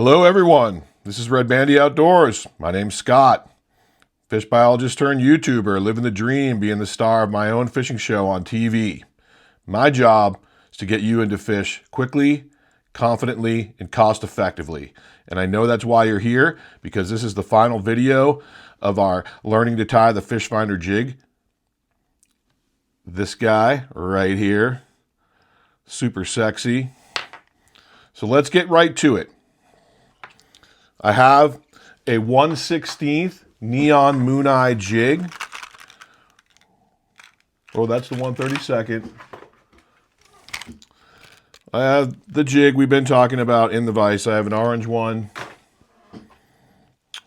Hello everyone, this is Red Bandy Outdoors. My name's Scott. Fish biologist turned YouTuber, living the dream, being the star of my own fishing show on TV. My job is to get you into fish quickly, confidently, and cost effectively. And I know that's why you're here, because this is the final video of our learning to tie the Fish Finder Jig. This guy right here, super sexy. So let's get right to it. I have a 1/16 Neon Moon Eye jig. Oh, that's the 1/32. I have the jig we've been talking about in the vise. I have an orange one,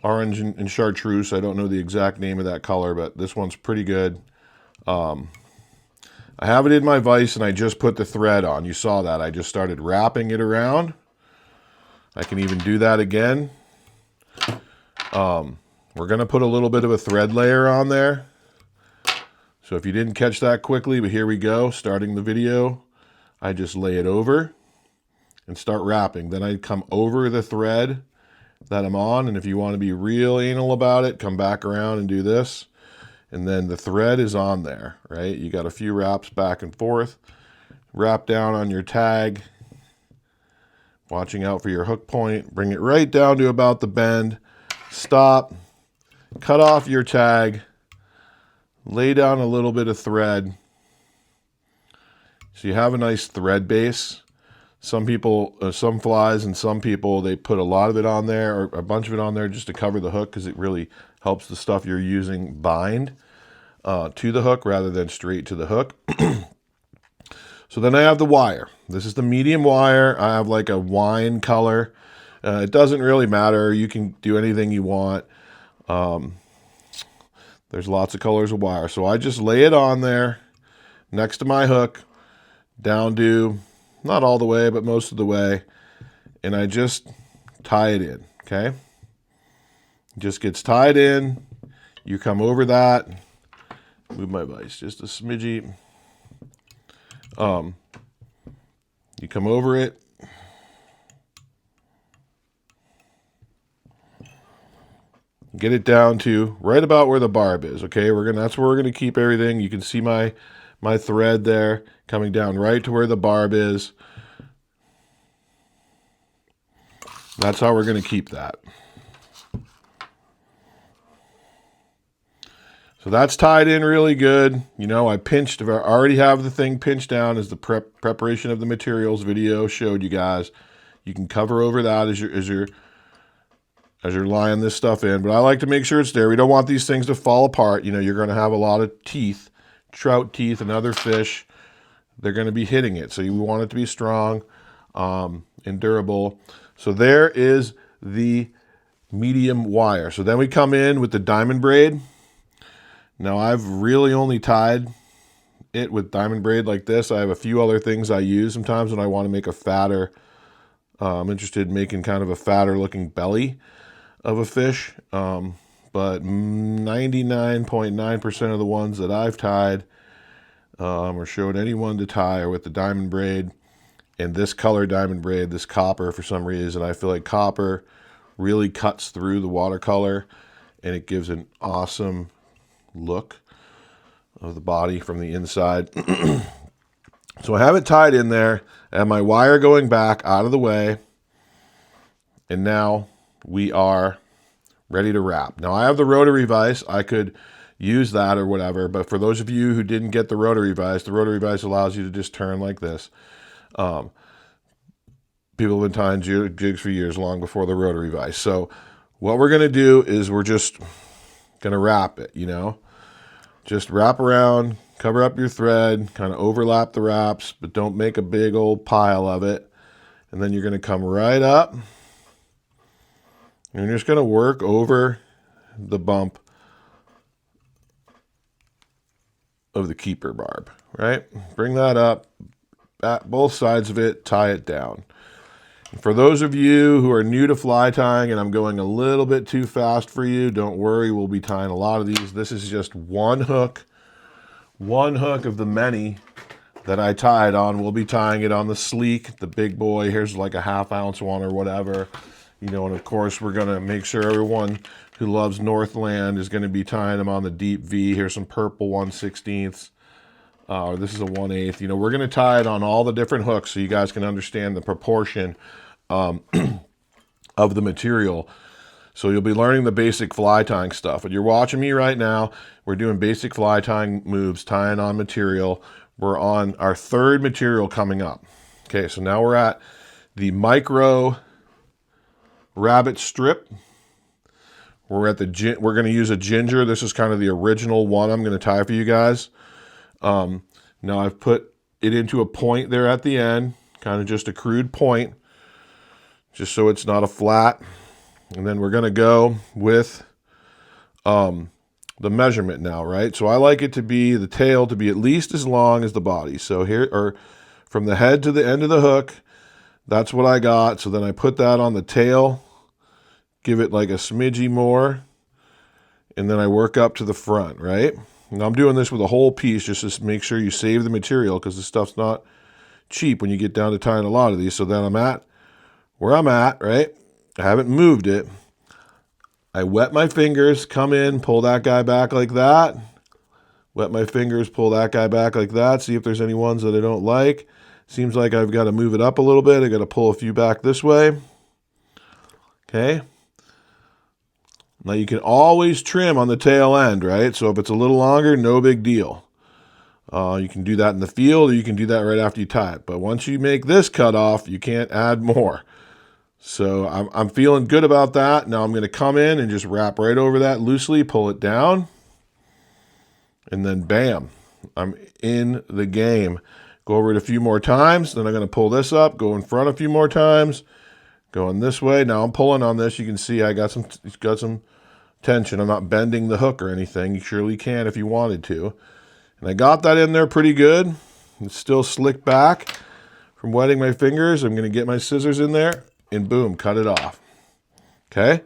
orange and chartreuse. I don't know the exact name of that color, but this one's pretty good. I have it in my vise and I just put the thread on. You saw that. I just started wrapping it around. I can even do that again. We're going to put a little bit of a thread layer on there. So if you didn't catch that quickly, but here we go, starting the video, I just lay it over and start wrapping. Then I come over the thread that I'm on, and if you want to be real anal about it, come back around and do this. And then the thread is on there, right? You got a few wraps back and forth. Wrap down on your tag, watching out for your hook point. Bring it right down to about the bend. Stop, cut off your tag, lay down a little bit of thread. So you have a nice thread base. Some people, some flies and some people, they put a lot of it on there or a bunch of it on there just to cover the hook because it really helps the stuff you're using bind to the hook rather than straight to the hook. So then I have the wire. This is the medium wire. I have like a wine color. It doesn't really matter. You can do anything you want. There's lots of colors of wire. So I just lay it on there next to my hook, down to, not all the way, but most of the way. And I just tie it in, okay? It just gets tied in. You come over that. Move my vise just a smidgy. You come over it. Get it down to right about where the barb is, okay? That's where we're gonna keep everything. You can see my thread there coming down right to where the barb is. That's how we're gonna keep that. So that's tied in really good. You know, I already have the thing pinched down as the preparation of the materials video showed you guys. You can cover over that as you're lying this stuff in, but I like to make sure it's there. We don't want these things to fall apart. You know, you're going to have a lot of teeth, trout teeth and other fish. They're going to be hitting it. So you want it to be strong and durable. So there is the medium wire. So then we come in with the diamond braid. Now I've really only tied it with diamond braid like this. I have a few other things I use sometimes when I want to make a fatter, I'm interested in making kind of a fatter looking belly of a fish, but 99.9% of the ones that I've tied or showed anyone to tie are with the diamond braid, and this color diamond braid, this copper, for some reason I feel like copper really cuts through the watercolor and it gives an awesome look of the body from the inside. So I have it tied in there. I have my wire going back out of the way, and now we are ready to wrap. Now I have the rotary vise. I could use that or whatever, but for those of you who didn't get the rotary vise allows you to just turn like this. People have been tying jigs for years, long before the rotary vise. So what we're going to do is we're just going to wrap it, you know. Just wrap around, cover up your thread, kind of overlap the wraps, but don't make a big old pile of it. And then you're going to come right up. And you're just going to work over the bump of the keeper barb, right? Bring that up, at both sides of it, tie it down. And for those of you who are new to fly tying and I'm going a little bit too fast for you, don't worry, we'll be tying a lot of these. This is just one hook of the many that I tied on. We'll be tying it on the SLEEK, the big boy. Here's like a 1/2 ounce one or whatever. You know, and of course we're gonna make sure everyone who loves Northland is gonna be tying them on the deep V. Here's some purple 1/16. This is a 1/8. You know, we're gonna tie it on all the different hooks so you guys can understand the proportion of the material. So you'll be learning the basic fly tying stuff. But you're watching me right now. We're doing basic fly tying moves, tying on material. We're on our third material coming up. Okay, so now we're at the micro rabbit strip. We're going to use a ginger. This is kind of the original one I'm going to tie for you guys. Now I've put it into a point there at the end, kind of just a crude point, just so it's not a flat. And then we're going to go with the measurement now, right? So I like it to be, the tail to be at least as long as the body. So here, or from the head to the end of the hook, that's what I got. So then I put that on the tail, give it like a smidgy more, and then I work up to the front, right? And I'm doing this with a whole piece just to make sure you save the material, because this stuff's not cheap when you get down to tying a lot of these. So then I'm at where I'm at, right? I haven't moved it. I wet my fingers, come in, pull that guy back like that. Wet my fingers, pull that guy back like that. See if there's any ones that I don't like. Seems like I've got to move it up a little bit. I got to pull a few back this way. Okay. Now you can always trim on the tail end, right? So if it's a little longer, no big deal. You can do that in the field, or you can do that right after you tie it. But once you make this cut off, you can't add more. So I'm feeling good about that. Now I'm going to come in and just wrap right over that loosely, pull it down, and then bam, I'm in the game. Go over it a few more times, then I'm going to pull this up, go in front a few more times, going this way. Now I'm pulling on this. You can see I got some tension. I'm not bending the hook or anything. You surely can if you wanted to. And I got that in there pretty good. It's still slicked back from wetting my fingers. I'm going to get my scissors in there and boom, cut it off. Okay?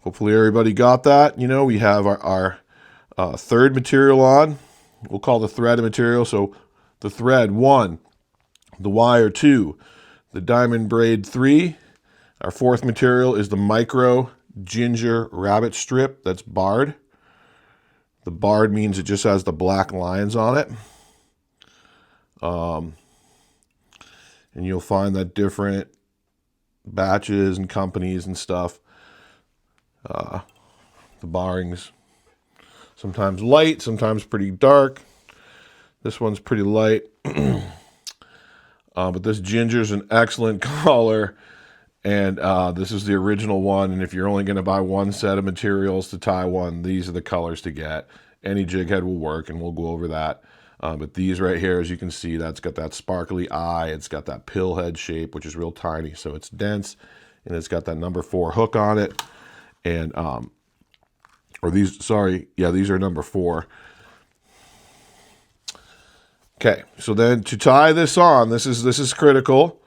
Hopefully everybody got that. You know, we have our third material on. We'll call the thread a material. So the thread 1, the wire 2, the diamond braid 3. Our fourth material is the micro ginger rabbit strip that's barred. The barred means it just has the black lines on it. And you'll find that different batches and companies and stuff, the barring's sometimes light, sometimes pretty dark. This one's pretty light. But this ginger's an excellent color. And this is the original one. And if you're only going to buy one set of materials to tie one, these are the colors to get. Any jig head will work, and we'll go over that. But these right here, as you can see, that's got that sparkly eye. It's got that pill head shape, which is real tiny. So it's dense, and it's got that number 4 hook on it. And, these are number 4. Okay, so then to tie this on, this is critical.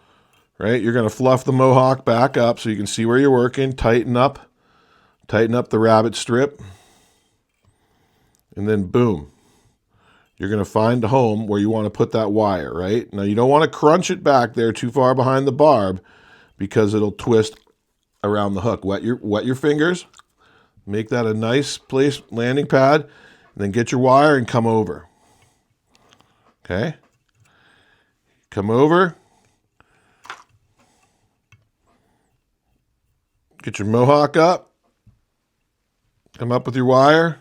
Right, you're going to fluff the mohawk back up so you can see where you're working. Tighten up the rabbit strip, and then boom, you're going to find a home where you want to put that wire. Right now, you don't want to crunch it back there too far behind the barb, because it'll twist around the hook. Wet your fingers, make that a nice place landing pad, and then get your wire and come over. Okay, come over. Get your mohawk up, come up with your wire,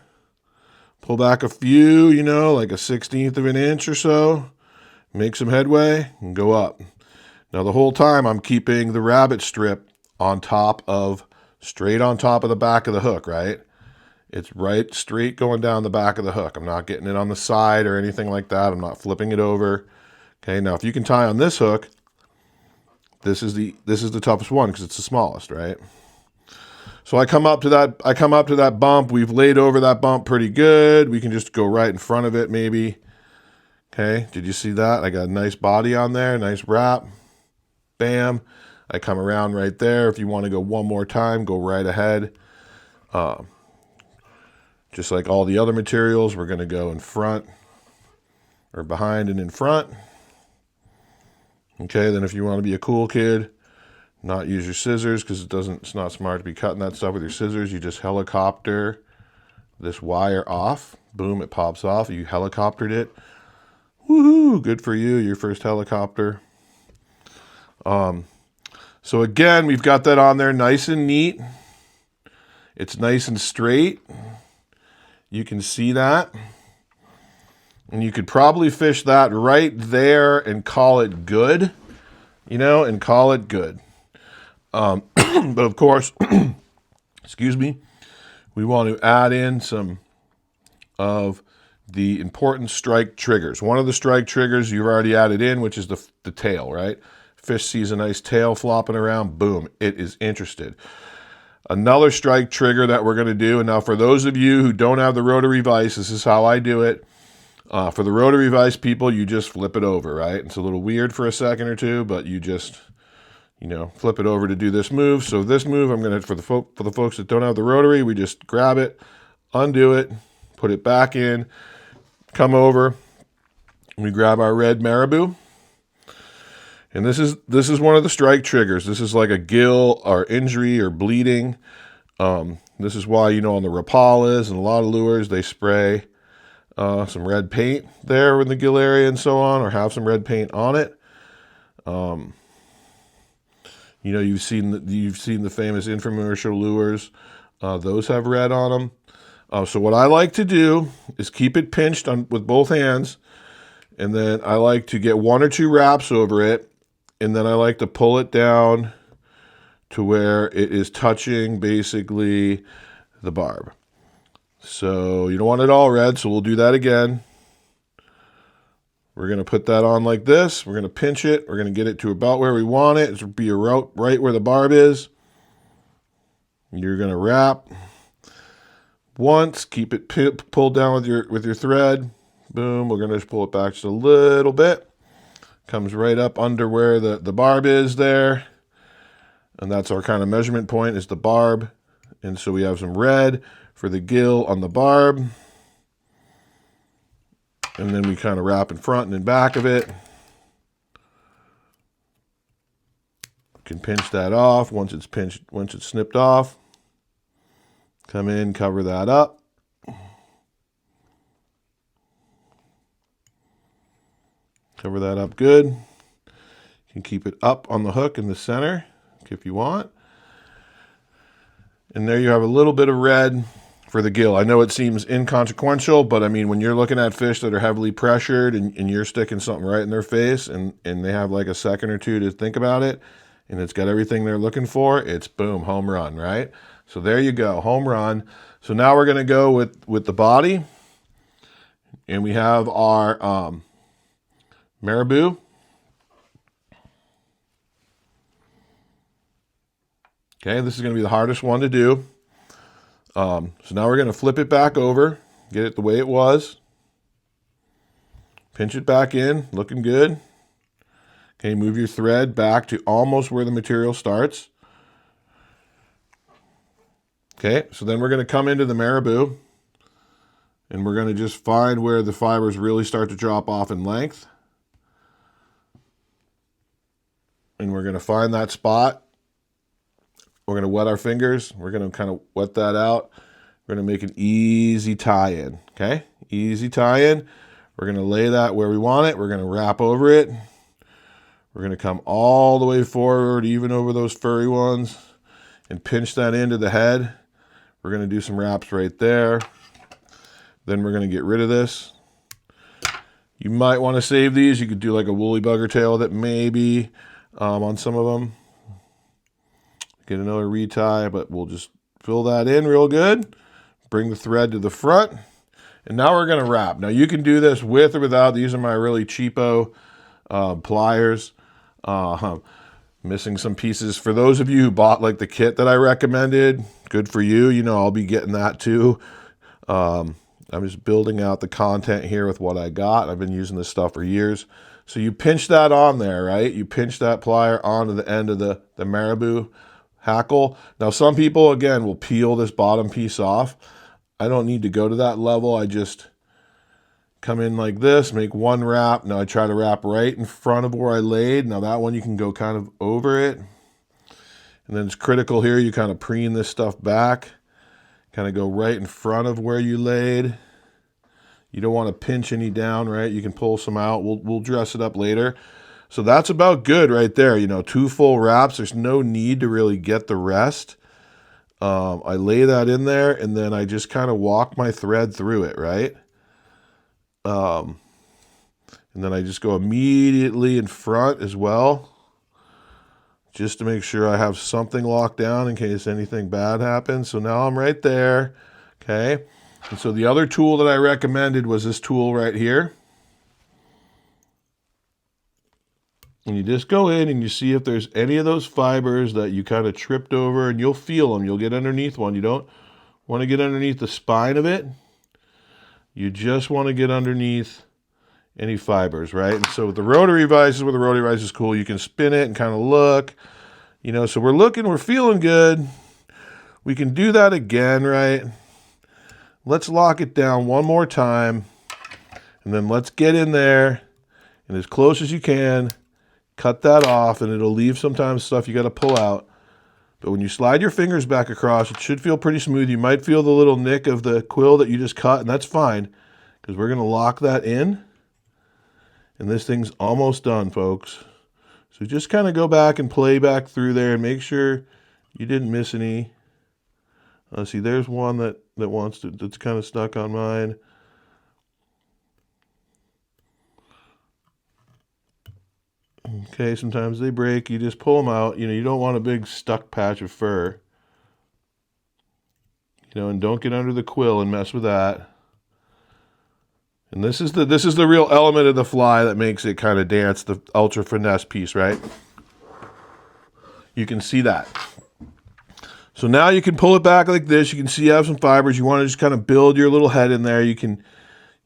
pull back a few, you know, like a 1/16 of an inch or so, make some headway, and go up. Now the whole time I'm keeping the rabbit strip straight on top of the back of the hook, right? It's right straight going down the back of the hook. I'm not getting it on the side or anything like that. I'm not flipping it over. Okay, now if you can tie on this hook, this is the toughest one because it's the smallest, right? So I come up to that bump. We've laid over that bump pretty good. We can just go right in front of it maybe. Okay, did you see that? I got a nice body on there, nice wrap. Bam. I come around right there. If you want to go one more time, go right ahead. Just like all the other materials, we're going to go in front or behind and in front. Okay, then if you want to be a cool kid, Not use your scissors because it's not smart to be cutting that stuff with your scissors. You just helicopter this wire off. Boom, it pops off. You helicoptered it. Woohoo! Good for you, your first helicopter. So again, we've got that on there nice and neat. It's nice and straight. You can see that. And you could probably fish that right there and call it good, you know, and call it good. But of course, excuse me, we want to add in some of the important strike triggers. One of the strike triggers you've already added in, which is the tail, right? Fish sees a nice tail flopping around, boom, it is interested. Another strike trigger that we're going to do, and now for those of you who don't have the rotary vise, this is how I do it. For the rotary vise people, you just flip it over, right? It's a little weird for a second or two, but you just, you know, flip it over to do this move. So this move, I'm going to, for the folks that don't have the rotary, we just grab it, undo it, put it back in, come over, and we grab our red marabou. And this is one of the strike triggers. This is like a gill or injury or bleeding. This is why, you know, on the Rapalas and a lot of lures, they spray some red paint there in the gill area and so on, or have some red paint on it. You know, you've seen the famous infomercial lures. Those have red on them. So what I like to do is keep it pinched with both hands, and then I like to get 1 or 2 wraps over it. And then I like to pull it down to where it is touching basically the barb. So you don't want it all red, so we'll do that again. We're going to put that on like this. We're going to pinch it. We're going to get it to about where we want it. It'll be right where the barb is. You're going to wrap once. Keep it pulled down with your thread. Boom. We're going to just pull it back just a little bit. Comes right up under where the barb is there. And that's our kind of measurement point, is the barb. And so we have some red for the gill on the barb. And then we kind of wrap in front and in back of it. Can pinch that off once it's snipped off. Come in, cover that up. Cover that up good. You can keep it up on the hook in the center if you want. And there you have a little bit of red for the gill. I know it seems inconsequential, but I mean, when you're looking at fish that are heavily pressured and you're sticking something right in their face and they have like a second or two to think about it, and it's got everything they're looking for, it's boom, home run, right? So there you go, home run. So now we're going to go with the body. And we have our marabou. Okay, this is going to be the hardest one to do. So now we're going to flip it back over, get it the way it was. Pinch it back in, looking good. Okay, move your thread back to almost where the material starts. Okay, so then we're going to come into the marabou, and we're going to just find where the fibers really start to drop off in length. And we're going to find that spot. We're going to wet our fingers. We're going to kind of wet that out. We're going to make an easy tie-in, okay? Easy tie-in. We're going to lay that where we want it. We're going to wrap over it. We're going to come all the way forward, even over those furry ones, and pinch that into the head. We're going to do some wraps right there. Then we're going to get rid of this. You might want to save these. You could do like a woolly bugger tail with it, maybe, on some of them. Get another retie, but we'll just fill that in real good. Bring the thread to the front. And now we're going to wrap. Now you can do this with or without. These are my really cheapo pliers. Missing some pieces. For those of you who bought like the kit that I recommended, good for you. You know, I'll be getting that too. I'm just building out the content here with what I got. I've been using this stuff for years. So you pinch that on there, right? You pinch that plier onto the end of the marabou hackle. Now some people, again, will peel this bottom piece off. I don't need to go to that level. I just come in like this, make one wrap. Now I try to wrap right in front of where I laid. Now that one you can go kind of over it. And then it's critical here, you kind of preen this stuff back, kind of go right in front of where you laid. You don't want to pinch any down, right? You can pull some out. We'll dress it up later. So that's about good right there. You know, 2 full wraps. There's no need to really get the rest. I lay that in there, and then I just kind of walk my thread through it, right? And then I just go immediately in front as well, just to make sure I have something locked down in case anything bad happens. So now I'm right there, okay? And so the other tool that I recommended was this tool right here. And you just go in and you see if there's any of those fibers that you kind of tripped over, and you'll feel them. You'll get underneath one. You don't want to get underneath the spine of it. You just want to get underneath any fibers, right? And so with the rotary vise is where the rotary vise is cool. You can spin it and kind of look, you know, so we're looking, we're feeling good. We can do that again, right? Let's lock it down one more time, and then let's get in there, and as close as you can, cut that off, and it'll leave sometimes stuff you got to pull out. But when you slide your fingers back across, it should feel pretty smooth. You might feel the little nick of the quill that you just cut, and that's fine, because we're going to lock that in, and this thing's almost done, folks. So just kind of go back and play back through there and make sure you didn't miss any. See, there's one that's kind of stuck on mine. Okay, sometimes they break. You just pull them out. You know, you don't want a big stuck patch of fur. You know, and don't get under the quill and mess with that. And this is the real element of the fly that makes it kind of dance, the ultra finesse piece, right? You can see that. So now you can pull it back like this. You can see you have some fibers. You want to just kind of build your little head in there. You can,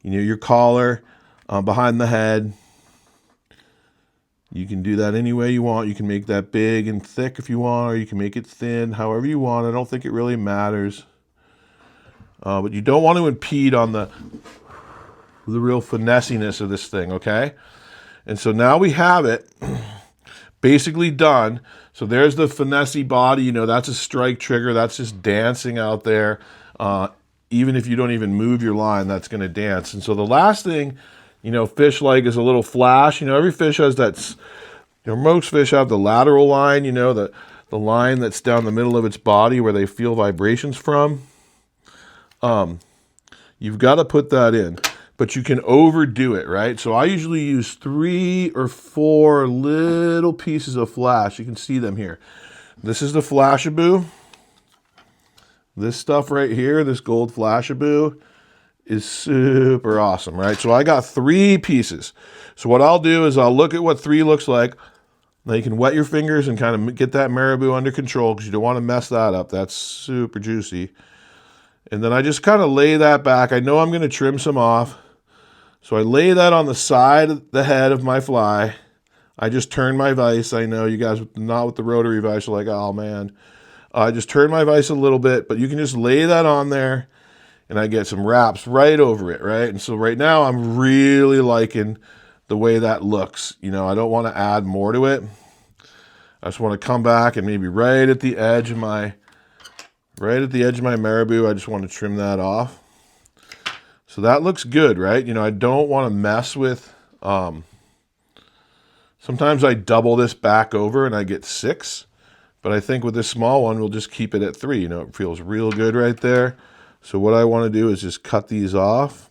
you know, your collar behind the head. You can do that any way you want. You can make that big and thick if you want, or you can make it thin, however you want. I don't think it really matters. But you don't want to impede on the real finessiness of this thing, okay? And so now we have it basically done. So there's the finessey body, you know, that's a strike trigger. That's just dancing out there. Even if you don't even move your line, that's going to dance. And so the last thing, you know, fish like is a little flash. You know, every fish has that, you know, most fish have the lateral line, you know, the line that's down the middle of its body where they feel vibrations from. You've got to put that in. But you can overdo it, right? So I usually use 3 or 4 little pieces of flash. You can see them here. This is the Flashaboo. This stuff right here, this gold Flashaboo, is super awesome, right? So I got 3 pieces. So what I'll do is I'll look at what 3 looks like. Now you can wet your fingers and kind of get that marabou under control because you don't want to mess that up. That's super juicy. And then I just kind of lay that back. I know I'm going to trim some off. So I lay that on the side of the head of my fly. I just turn my vise. I know you guys, not with the rotary vise, are like, oh man. I just turn my vise a little bit, but you can just lay that on there and I get some wraps right over it, right? And so right now I'm really liking the way that looks. You know, I don't want to add more to it. I just want to come back and maybe right at the edge of my marabou, I just want to trim that off. So that looks good, right? You know, I don't want to mess with, sometimes I double this back over and I get 6, but I think with this small one, we'll just keep it at 3. You know, it feels real good right there. So what I want to do is just cut these off.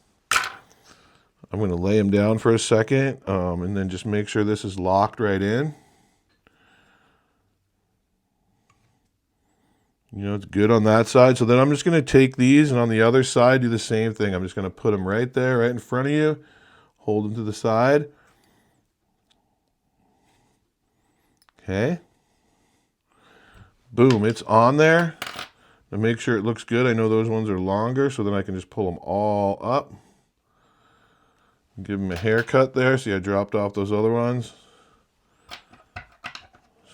I'm going to lay them down for a second, and then just make sure this is locked right in. You know, it's good on that side. So then I'm just going to take these and on the other side do the same thing. I'm just going to put them right there, right in front of you. Hold them to the side. Okay. Boom, it's on there. And make sure it looks good. I know those ones are longer, so then I can just pull them all up. Give them a haircut there. See, I dropped off those other ones.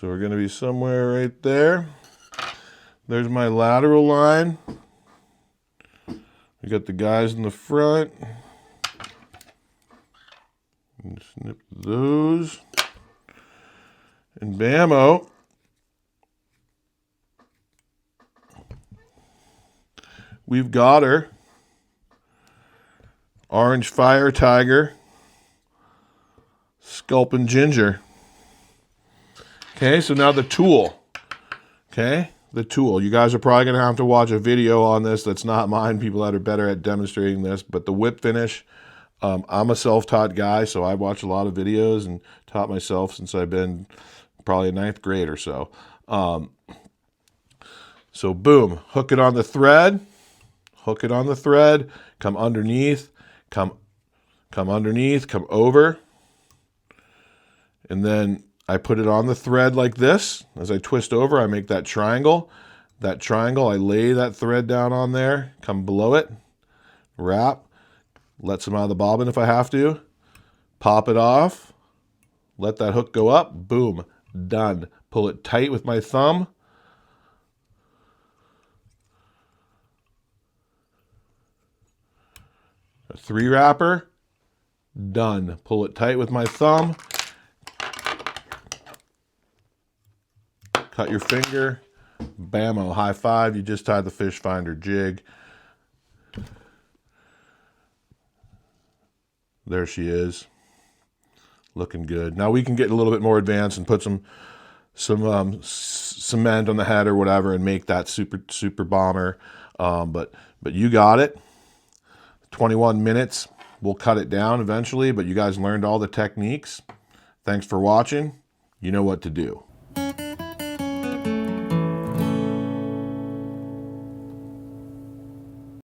So we're going to be somewhere right there. There's my lateral line. We got the guys in the front. And snip those. And bammo. we've got her. Orange Fire Tiger. Sculpin Ginger. Okay, so now the tool. Okay, the tool. You guys are probably going to have to watch a video on this that's not mine, people that are better at demonstrating this, but the whip finish, I'm a self-taught guy, so I watch a lot of videos and taught myself since I've been probably in 9th grade or so. So boom, hook it on the thread, come underneath, come underneath, come over, and then I put it on the thread like this. As I twist over, I make that triangle. That triangle, I lay that thread down on there, come below it, wrap, let some out of the bobbin if I have to, pop it off, let that hook go up, boom, done. Pull it tight with my thumb. A 3-wrapper, done. Pull it tight with my thumb. Cut your finger, bammo, high five, you just tied the Fish Finder Jig. There she is, looking good. Now we can get a little bit more advanced and put some cement on the head or whatever and make that super bomber. But you got it. 21 minutes, we'll cut it down eventually, but you guys learned all the techniques. Thanks for watching. You know what to do.